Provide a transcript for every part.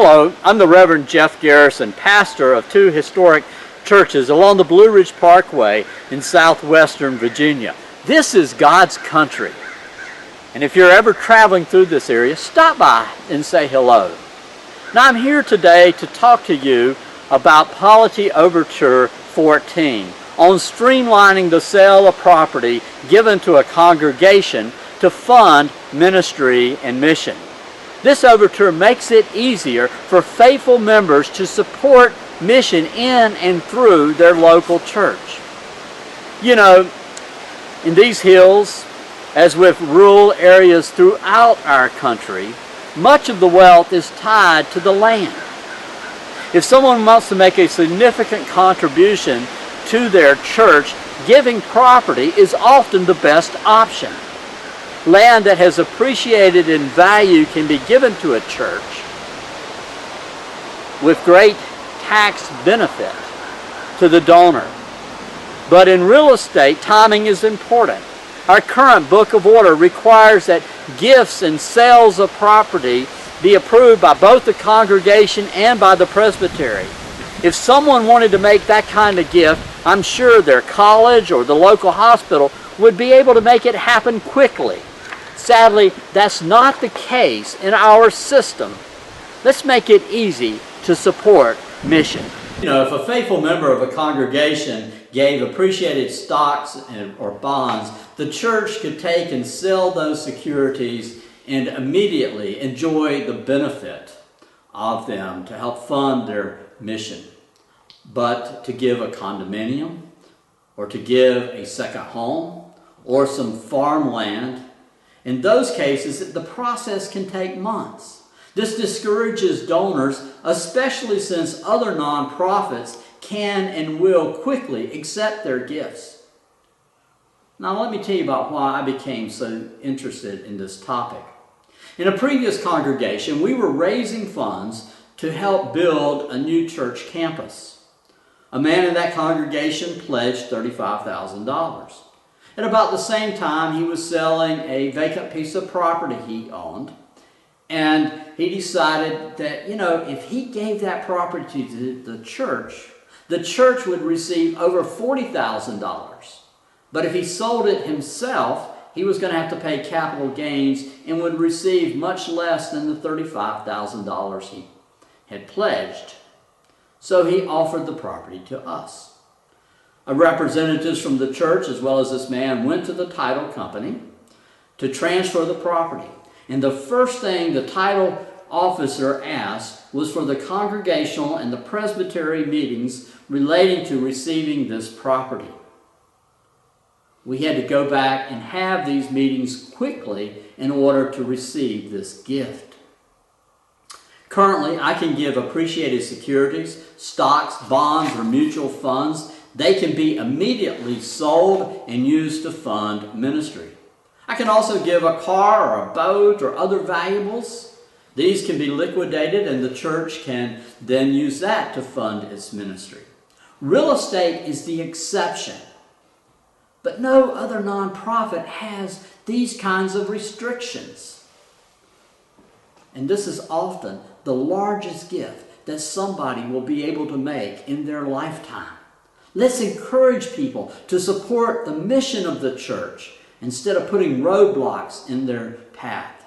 Hello, I'm the Reverend Jeff Garrison, pastor of two historic churches along the Blue Ridge Parkway in southwestern Virginia. This is God's country. And if you're ever traveling through this area, stop by and say hello. Now I'm here today to talk to you about Polity Overture 14 on streamlining the sale of property given to a congregation to fund ministry and mission. This overture makes it easier for faithful members to support mission in and through their local church. You know, in these hills, as with rural areas throughout our country, much of the wealth is tied to the land. If someone wants to make a significant contribution to their church, giving property is often the best option. Land that has appreciated in value can be given to a church with great tax benefit to the donor. But in real estate, timing is important. Our current book of order requires that gifts and sales of property be approved by both the congregation and by the presbytery. If someone wanted to make that kind of gift, I'm sure their college or the local hospital would be able to make it happen quickly. Sadly, that's not the case in our system. Let's make it easy to support mission. You know, if a faithful member of a congregation gave appreciated stocks or bonds, the church could take and sell those securities and immediately enjoy the benefit of them to help fund their mission. But to give a condominium, or to give a second home, or some farmland, in those cases, the process can take months. This discourages donors, especially since other nonprofits can and will quickly accept their gifts. Now let me tell you about why I became so interested in this topic. In a previous congregation, we were raising funds to help build a new church campus. A man in that congregation pledged $35,000. At about the same time, he was selling a vacant piece of property he owned, and he decided that, you know, if he gave that property to the church would receive over $40,000. But if he sold it himself, he was going to have to pay capital gains and would receive much less than the $35,000 he had pledged. So he offered the property to us. Representatives from the church, as well as this man, went to the title company to transfer the property. And the first thing the title officer asked was for the congregational and the presbytery meetings relating to receiving this property. We had to go back and have these meetings quickly in order to receive this gift. Currently, I can give appreciated securities, stocks, bonds, or mutual funds. They can be immediately sold and used to fund ministry. I can also give a car or a boat or other valuables. These can be liquidated and the church can then use that to fund its ministry. Real estate is the exception, but no other nonprofit has these kinds of restrictions. And this is often the largest gift that somebody will be able to make in their lifetime. Let's encourage people to support the mission of the church instead of putting roadblocks in their path.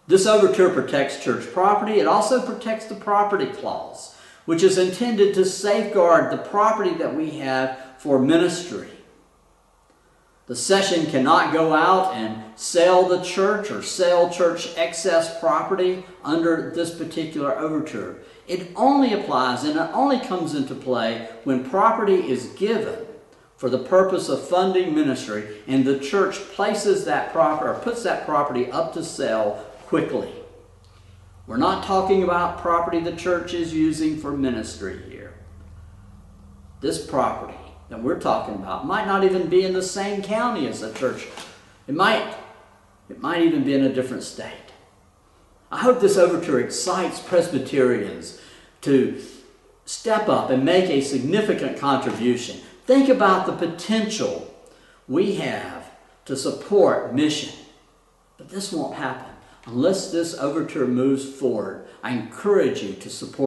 This overture protects church property. It also protects the property clause, which is intended to safeguard the property that we have for ministry. The session cannot go out and sell the church or sell church excess property under this particular overture. It only applies and it only comes into play when property is given for the purpose of funding ministry and the church places that property or puts that property up to sale quickly. We're not talking about property the church is using for ministry here. This property that we're talking about might not even be in the same county as the church. It might even be in a different state. I hope this overture excites Presbyterians to step up and make a significant contribution. Think about the potential we have to support mission. But this won't happen unless this overture moves forward I encourage you to support